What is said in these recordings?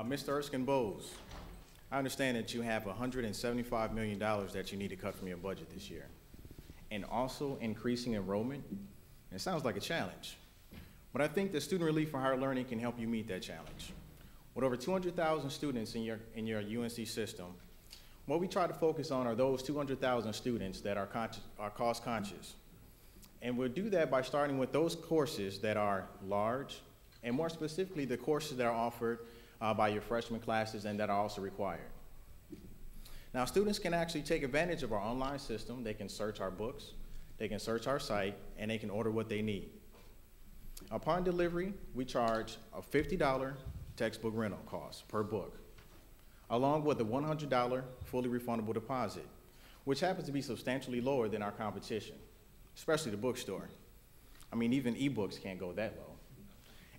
Mr. Erskine Bowles, I understand that you have $175 million that you need to cut from your budget this year, and also increasing enrollment. It sounds like a challenge, but I think that Student Relief for Higher Learning can help you meet that challenge. With over 200,000 students in your UNC system, what we try to focus on are those 200,000 students that are cost conscious. And we'll do that by starting with those courses that are large, and more specifically, the courses that are offered by your freshman classes and that are also required. Now, students can actually take advantage of our online system. They can search our books, they can search our site, and they can order what they need. Upon delivery, we charge a $50 textbook rental cost per book, along with a $100 fully refundable deposit, which happens to be substantially lower than our competition, especially the bookstore. I mean, even ebooks can't go that low.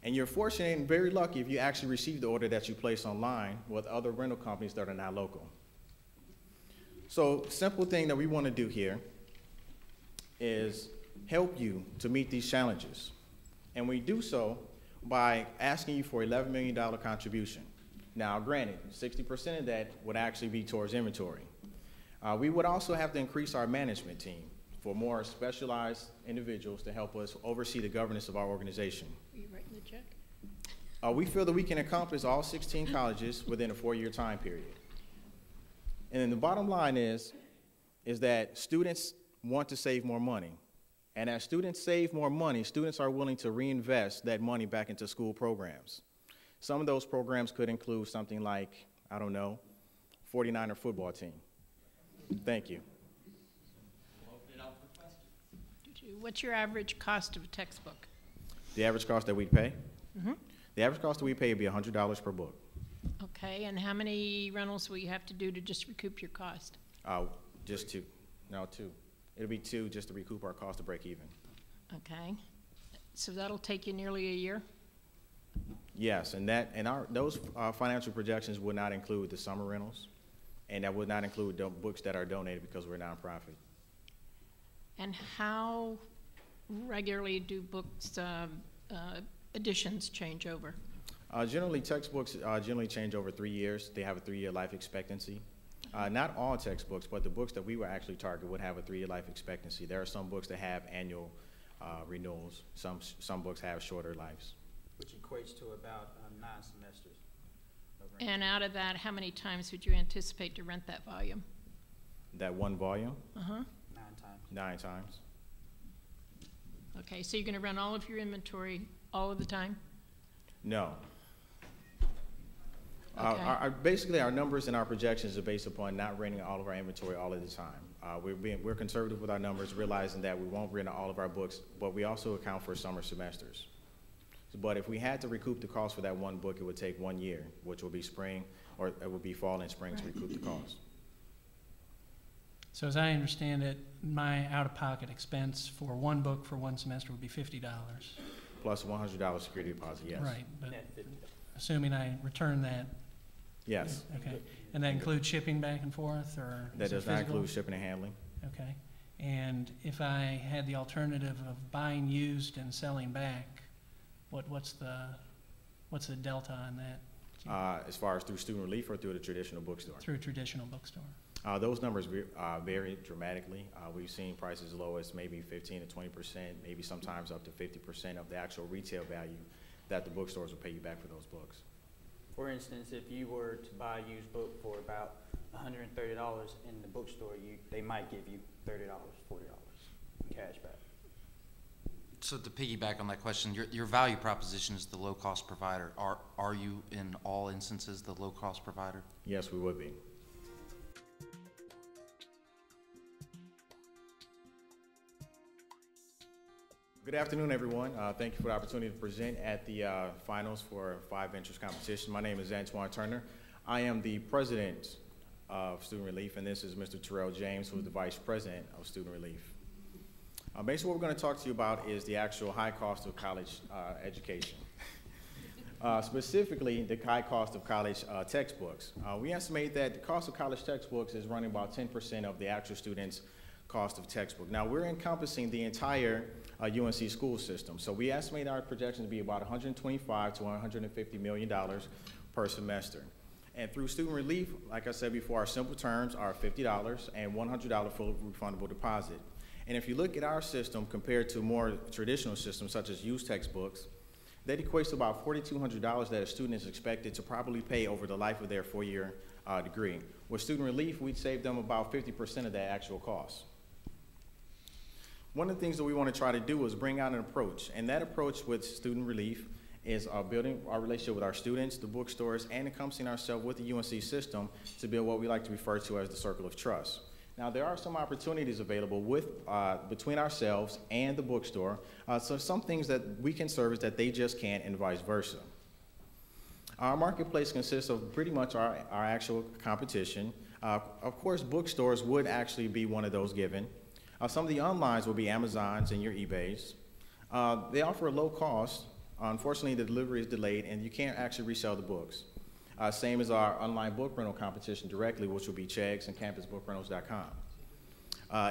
And you're fortunate and very lucky if you actually receive the order that you place online with other rental companies that are not local. So, simple thing that we want to do here is help you to meet these challenges. And we do so by asking you for $11 million contribution. Now, granted, 60% of that would actually be towards inventory. We would also have to increase our management team for more specialized individuals to help us oversee the governance of our organization. Are you writing the check? We feel that we can accomplish all 16 colleges within a 4-year time period. And then the bottom line is that students want to save more money. And as students save more money, students are willing to reinvest that money back into school programs. Some of those programs could include something like, I don't know, 49er football team. Thank you. What's your average cost of a textbook? The average cost that we pay? Mm-hmm. The average cost that we pay would be $100 per book. Okay, and how many rentals will you have to do to just recoup your cost? Just two. No, two. It'll be two just to recoup our cost to break even. Okay, so that'll take you nearly a year? Yes, and those financial projections would not include the summer rentals, and that would not include the books that are donated because we're a nonprofit. And how regularly do books editions change over? Generally, textbooks generally change over 3 years. They have a 3-year life expectancy. Not all textbooks, but the books that we would actually target would have a 3-year life expectancy. There are some books that have annual renewals. Some books have shorter lives. Which equates to about 9 semesters. And out of that, how many times would you anticipate to rent that volume? That one volume? Uh-huh. 9 times. 9 times. Okay, so you're going to run all of your inventory all of the time? No. Okay. Basically, our numbers and our projections are based upon not renting all of our inventory all of the time. We're conservative with our numbers, realizing that we won't rent all of our books, but we also account for summer semesters. But if we had to recoup the cost for that one book, it would take 1 year, which would be spring, or it would be fall and spring to recoup the cost. So as I understand it, my out-of-pocket expense for one book for one semester would be $50. Plus $100 security deposit, yes. Right, but assuming I return that. Yes. Okay, and that includes shipping back and forth, or? That does not include shipping and handling. Okay, and if I had the alternative of buying used and selling back, what's the delta on that? As far as through Student Relief or through the traditional bookstore? Through a traditional bookstore. Those numbers vary dramatically. We've seen prices as low as maybe 15 to 20%, maybe sometimes up to 50% of the actual retail value that the bookstores will pay you back for those books. For instance, if you were to buy a used book for about $130 in the bookstore, they might give you $30, $40 cash back. So to piggyback on that question, your value proposition is the low-cost provider. Are you in all instances the low-cost provider? Yes, we would be. Good afternoon, everyone. Thank you for the opportunity to present at the finals for 5 Ventures competition. My name is Antoinne. I am the president of Student Relief, and this is Mr. Terrell James, who is the vice president of Student Relief. Basically, what we're going to talk to you about is the actual high cost of college education. Specifically, the high cost of college textbooks. We estimate that the cost of college textbooks is running about 10% of the actual student's cost of textbook. Now, we're encompassing the entire UNC school system. So we estimate our projection to be about $125 to $150 million per semester. And through student relief, like I said before, our simple terms are $50 and $100 full refundable deposit. And if you look at our system compared to more traditional systems such as used textbooks, that equates to about $4,200 that a student is expected to probably pay over the life of their four-year degree. With student relief, we'd save them about 50% of that actual cost. One of the things that we want to try to do is bring out an approach, and that approach with student relief is building our relationship with our students, the bookstores, and encompassing ourselves with the UNC system to build what we like to refer to as the circle of trust. Now, there are some opportunities available between ourselves and the bookstore, so some things that we can service that they just can't, and vice versa. Our marketplace consists of pretty much our actual competition. Of course, bookstores would actually be one of those given. Some of the onlines will be Amazons and your eBays. They offer a low cost. Unfortunately, the delivery is delayed, and you can't actually resell the books. Same as our online book rental competition directly, which will be Cheggs and campusbookrentals.com.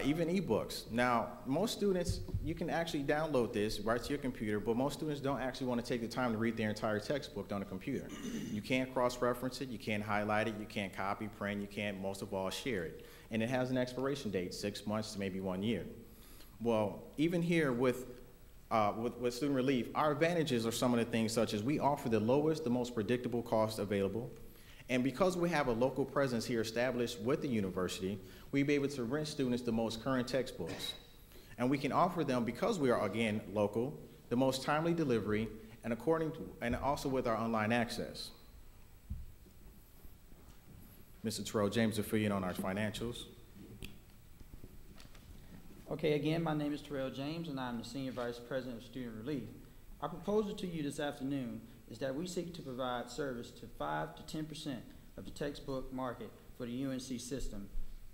Even ebooks. Now, most students, you can actually download this right to your computer, but most students don't actually want to take the time to read their entire textbook on a computer. You can't cross-reference it, you can't highlight it, you can't copy, print, you can't, most of all, share it. And it has an expiration date, 6 months to maybe 1 year. Well, even here with student relief, our advantages are some of the things such as we offer the lowest, the most predictable cost available. And because we have a local presence here established with the university, we'll be able to rent students the most current textbooks. And we can offer them, because we are, again, local, the most timely delivery, and also with our online access. Mr. Terrell James will fill you in on our financials. Okay, again, my name is Terrell James, and I'm the Senior Vice President of Student Relief. Our proposal to you this afternoon is that we seek to provide service to 5 to 10% of the textbook market for the UNC system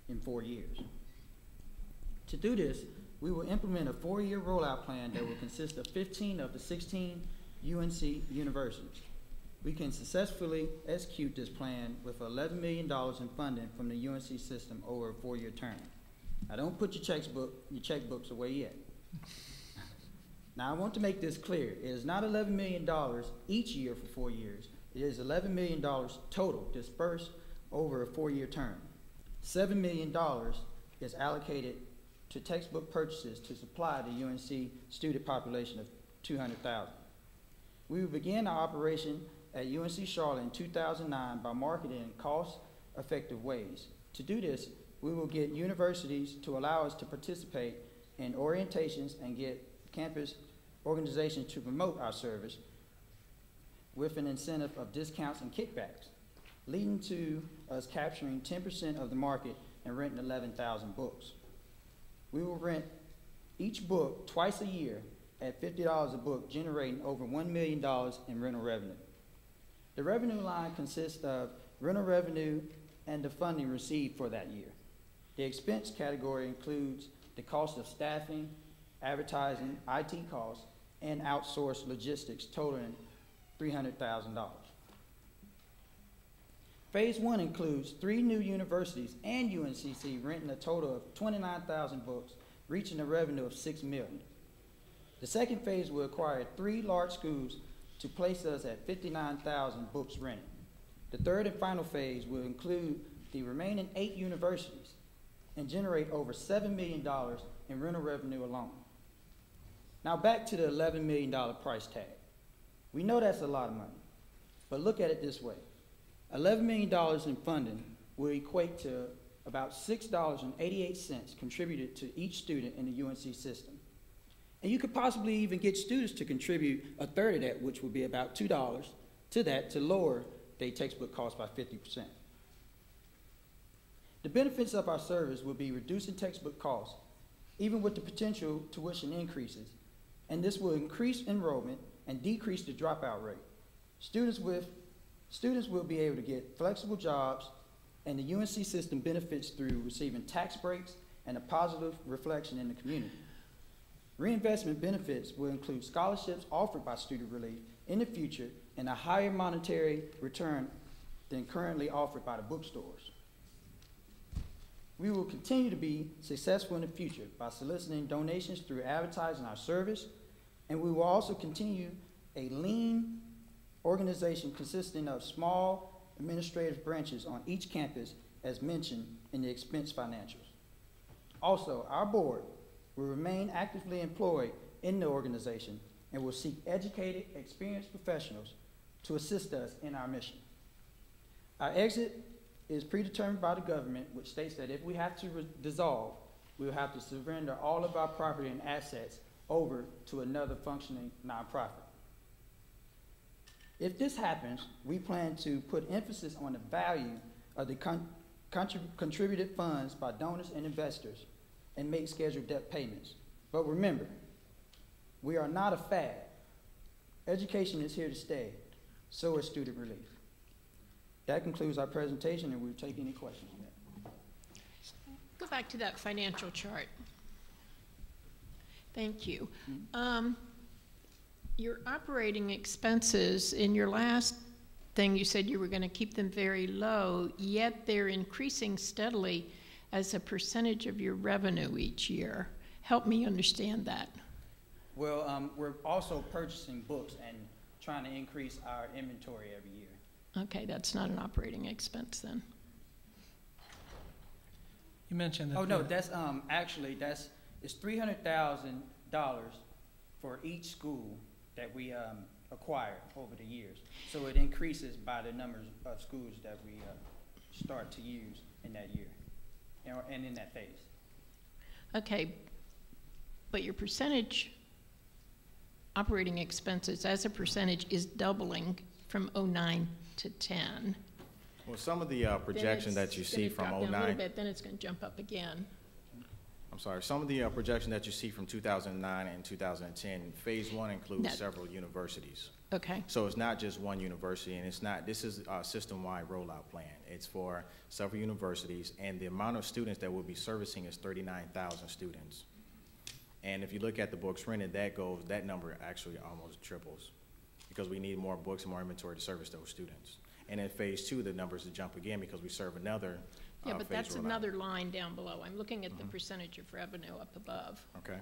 in 4 years. To do this, we will implement a 4-year rollout plan that will consist of 15 of the 16 UNC universities. We can successfully execute this plan with $11 million in funding from the UNC system over a 4-year term. Now, don't put your checkbooks away yet. Now, I want to make this clear. It is not $11 million each year for 4 years. It is $11 million total dispersed over a 4-year term. $7 million is allocated to textbook purchases to supply the UNC student population of 200,000. We will begin our operation at UNC Charlotte in 2009 by marketing in cost-effective ways. To do this, we will get universities to allow us to participate in orientations and get campus organizations to promote our service with an incentive of discounts and kickbacks, leading to us capturing 10% of the market and renting 11,000 books. We will rent each book twice a year at $50 a book, generating over $1 million in rental revenue. The revenue line consists of rental revenue and the funding received for that year. The expense category includes the cost of staffing, advertising, IT costs, and outsourced logistics totaling $300,000. Phase 1 includes 3 new universities and UNCC renting a total of 29,000 books, reaching a revenue of $6 million. The second phase will acquire 3 large schools to place us at 59,000 books rented. The third and final phase will include the remaining 8 universities and generate over $7 million in rental revenue alone. Now back to the $11 million price tag. We know that's a lot of money, but look at it this way. $11 million in funding will equate to about $6.88 contributed to each student in the UNC system. And you could possibly even get students to contribute a third of that, which would be about $2 to that, to lower their textbook cost by 50%. The benefits of our service will be reducing textbook costs, even with the potential tuition increases, and this will increase enrollment and decrease the dropout rate. Students will be able to get flexible jobs, and the UNC system benefits through receiving tax breaks and a positive reflection in the community. Reinvestment benefits will include scholarships offered by Student Relief in the future and a higher monetary return than currently offered by the bookstores. We will continue to be successful in the future by soliciting donations through advertising our service, and we will also continue a lean organization consisting of small administrative branches on each campus as mentioned in the expense financials. Also, our board will remain actively employed in the organization and will seek educated, experienced professionals to assist us in our mission. Our exit is predetermined by the government, which states that if we have to dissolve, we will have to surrender all of our property and assets over to another functioning nonprofit. If this happens, we plan to put emphasis on the value of the contributed funds by donors and investors and make scheduled debt payments. But remember, we are not a fad. Education is here to stay. So is student relief. That concludes our presentation, and we'll take any questions. Go back to that financial chart. Thank you. Your operating expenses, in your last thing, you said you were going to keep them very low, yet they're increasing steadily as a percentage of your revenue each year. Help me understand that. Well, we're also purchasing books and trying to increase our inventory every year. Okay, that's not an operating expense then. You mentioned that. Oh, no, that's it's $300,000 for each school that we acquire over the years. So it increases by the numbers of schools that we start to use in that year and in that phase. Okay, but your percentage operating expenses as a percentage is doubling from 09 to 10. Well, some of the projection that you see from Then it's gonna drop down a 09, little bit, then it's going to jump up again. I'm sorry, some of the projection that you see from 2009 and 2010, phase one includes That- several universities. Okay, So it's not just one university, and it's not, this is a system-wide rollout plan. It's for several universities, and the amount of students that we'll be servicing is 39,000 students. And if you look at the books rented, that number actually almost triples, because we need more books and more inventory to service those students. And in phase two, the numbers will jump again because we serve another yeah, but phase that's rollout. another line down below. I'm looking at the percentage of revenue up above. Okay,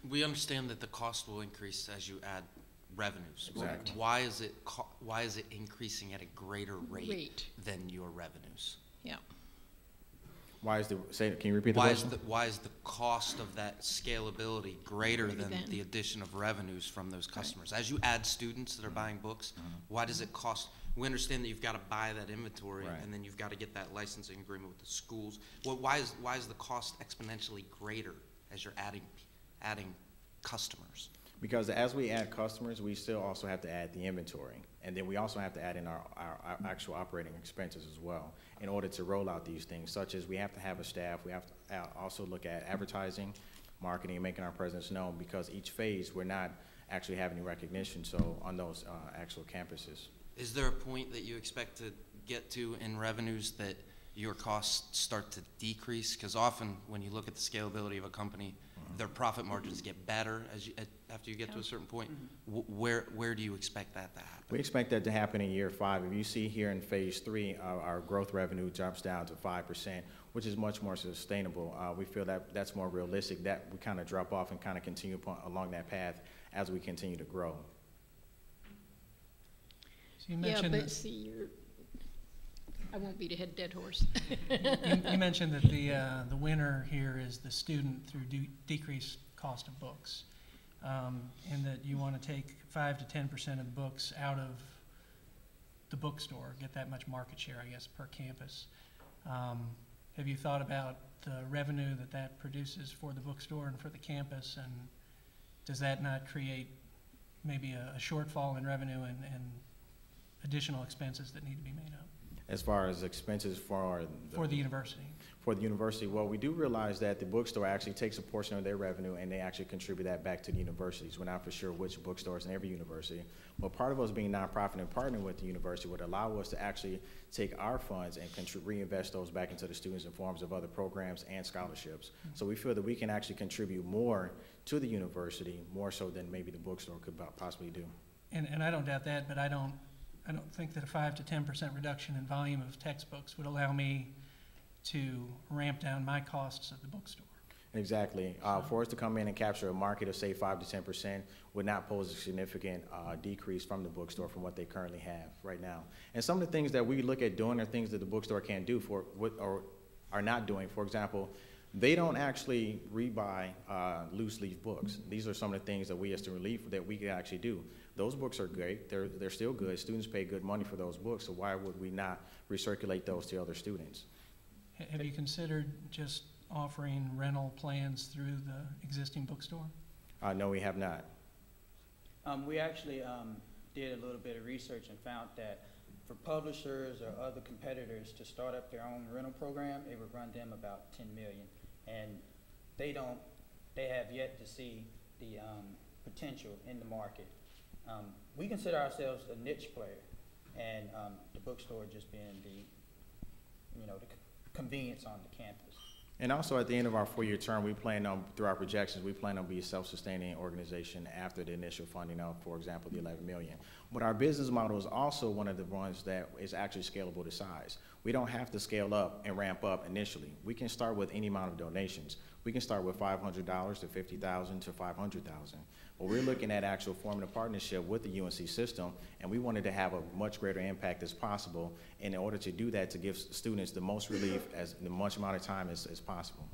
We understand that the cost will increase as you add revenues. Exactly. Why is it increasing at a greater rate than your revenues? Yeah. can you repeat the question? Why is the cost of that scalability greater than Than. the addition of revenues from those customers? As you add students that are buying books, why does it cost? We understand that you've got to buy that inventory, Right. and then you've got to get that licensing agreement with the schools. Well, why is the cost exponentially greater as you're adding customers? Because as we add customers, we still also have to add the inventory. And then we also have to add in our actual operating expenses as well in order to roll out these things, such as we have to have a staff, we have to also look at advertising, marketing, and making our presence known, because each phase, we're not actually having any recognition on those actual campuses. Is there a point that you expect to get to in revenues that your costs start to decrease? Because often when you look at the scalability of a company, their profit margins get better after you get to a certain point. Where do you expect that to happen? We expect that to happen in year 5. If you see here in phase 3, our growth revenue jumps down to 5%, which is much more sustainable. We feel that that's more realistic, that we kind of drop off and kind of continue along that path as we continue to grow. So you Yeah, mentioned but that, see, I won't beat a dead horse. you mentioned that the winner here is the student through decreased cost of books, and that you want to take 5 to 10% of the books out of the bookstore, get that much market share, I guess, per campus. Have you thought about the revenue that produces for the bookstore and for the campus, and does that not create maybe a shortfall in revenue and additional expenses that need to be made up? As far as expenses for the university. For the university, well, we do realize that the bookstore actually takes a portion of their revenue and they actually contribute that back to the universities. We're not for sure which bookstores in every university, but part of us being nonprofit and partnering with the university would allow us to actually take our funds and reinvest those back into the students in forms of other programs and scholarships. Mm-hmm. So we feel that we can actually contribute more to the university, more so than maybe the bookstore could possibly do. And I don't doubt that, but I don't think that a 5 to 10% reduction in volume of textbooks would allow me to ramp down my costs at the bookstore. Exactly. For us to come in and capture a market of, say, 5 to 10% would not pose a significant decrease from the bookstore from what they currently have right now. And some of the things that we look at doing are things that the bookstore can't do or are not doing. For example, they don't actually rebuy loose leaf books. These are some of the things that we as student relief that we can actually do. Those books are great. They're still good. Students pay good money for those books, so why would we not recirculate those to other students? Have you considered just offering rental plans through the existing bookstore? No, we have not. We actually did a little bit of research and found that for publishers or other competitors to start up their own rental program, it would run them about $10 million. And they have yet to see the potential in the market. We consider ourselves a niche player, and the bookstore just being the convenience on the campus. And also at the end of our 4-year term, we plan on, through our projections, we plan on being a self-sustaining organization after the initial funding of, for example, the $11 million. But our business model is also one of the ones that is actually scalable to size. We don't have to scale up and ramp up initially. We can start with any amount of donations. We can start with $500 to $50,000 to $500,000. But we're looking at actual forming a partnership with the UNC system, and we wanted to have a much greater impact as possible. In order to do that, to give students the most relief as the much amount of time as possible.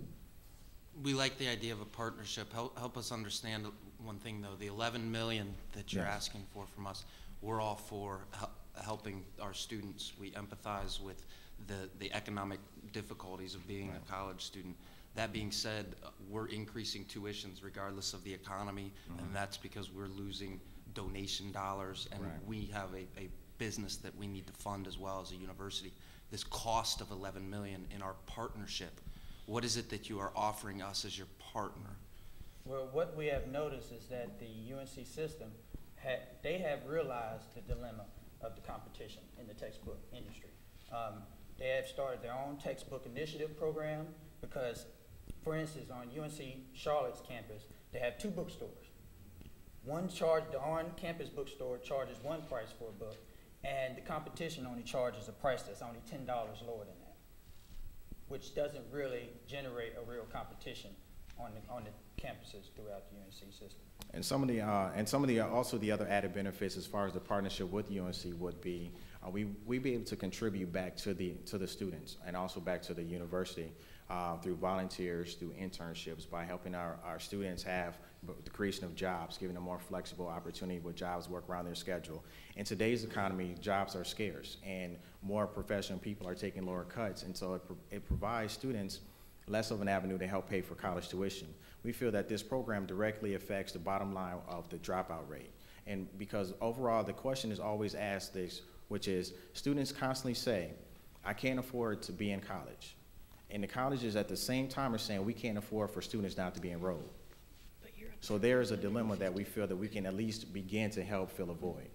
We like the idea of a partnership. Help us understand one thing, though. The $11 million that you're Yes. asking for from us, we're all for helping our students. We empathize with the economic difficulties of being Right. a college student. That being said, we're increasing tuitions regardless of the economy, and that's because we're losing donation dollars, and Right. we have a business that we need to fund as well as a university. This cost of $11 million in our partnership, what is it that you are offering us as your partner? Well, what we have noticed is that the UNC system, they have realized the dilemma of the competition in the textbook industry. They have started their own textbook initiative program because, for instance, on UNC Charlotte's campus, they have 2 bookstores. The on-campus bookstore charges one price for a book, and the competition only charges a price that's only $10 lower than that, which doesn't really generate a real competition on the campuses throughout the UNC system. And some of the also the other added benefits as far as the partnership with UNC would be we be able to contribute back to the students and also back to the university through volunteers, through internships, by helping our students have the creation of jobs, giving them more flexible opportunity with jobs, work around their schedule. In today's economy, jobs are scarce and more professional people are taking lower cuts, and so it provides students less of an avenue to help pay for college tuition. We feel that this program directly affects the bottom line of the dropout rate. And because overall the question is always asked this, which is students constantly say, I can't afford to be in college. And the colleges at the same time are saying we can't afford for students not to be enrolled. So there is a dilemma that we feel that we can at least begin to help fill a void.